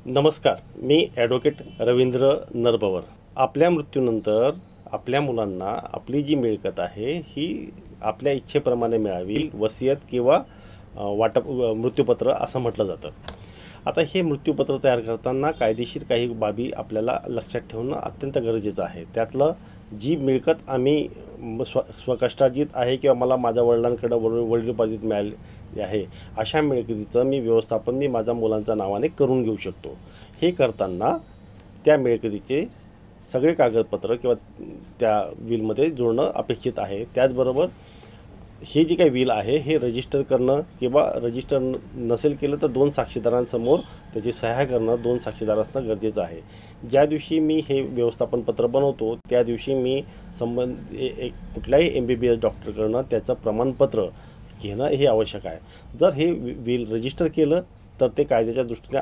नमस्कार. मी ॲडव्होकेट रवींद्र नरबवर. आपल्या मृत्यूनंतर आपल्या मुलांना आपली जी मिळकत आहे ही आपल्या इच्छेप्रमाणे मिळावी, वसियत किंवा वाटप मृत्यूपत्र असं म्हटलं जातं. आता हे मृत्यूपत्र तयार करताना कायदेशीर काही बाबी आपल्याला लक्षात ठेवणं अत्यंत गरजेचं आहे. त्यातलं जी मिळकत आम्ही स्वकष्टार्जित आहे किंवा मला माझ्या वडिलांकडं वडिलोपार्जित मिळाली आहे, अशा मिळकतीचं व्यवस्थापन मी माझ्या मुलांच्या नावाने करून घेऊ शकतो. हे करताना त्या मिळकतीचे सगळे कागदपत्र किंवा त्या विलमध्ये जोडणं अपेक्षित आहे. त्याचबरोबर हे जे काही विल आहे हे रजिस्टर करणं किंवा रजिस्टर नसेल केलं तर 2 साक्षीदारांसमोर त्याची सह्या करणं, 2 साक्षीदार असणं गरजेचं आहे. ज्या दिवशी मी हे व्यवस्थापन पत्र बनवतो त्या दिवशी मी कुठल्याही MBBS डॉक्टरकडनं त्याचं प्रमाणपत्र घेणं हे आवश्यक आहे. जर हे विल रजिस्टर केलं तर ते कायद्याच्या दृष्टीने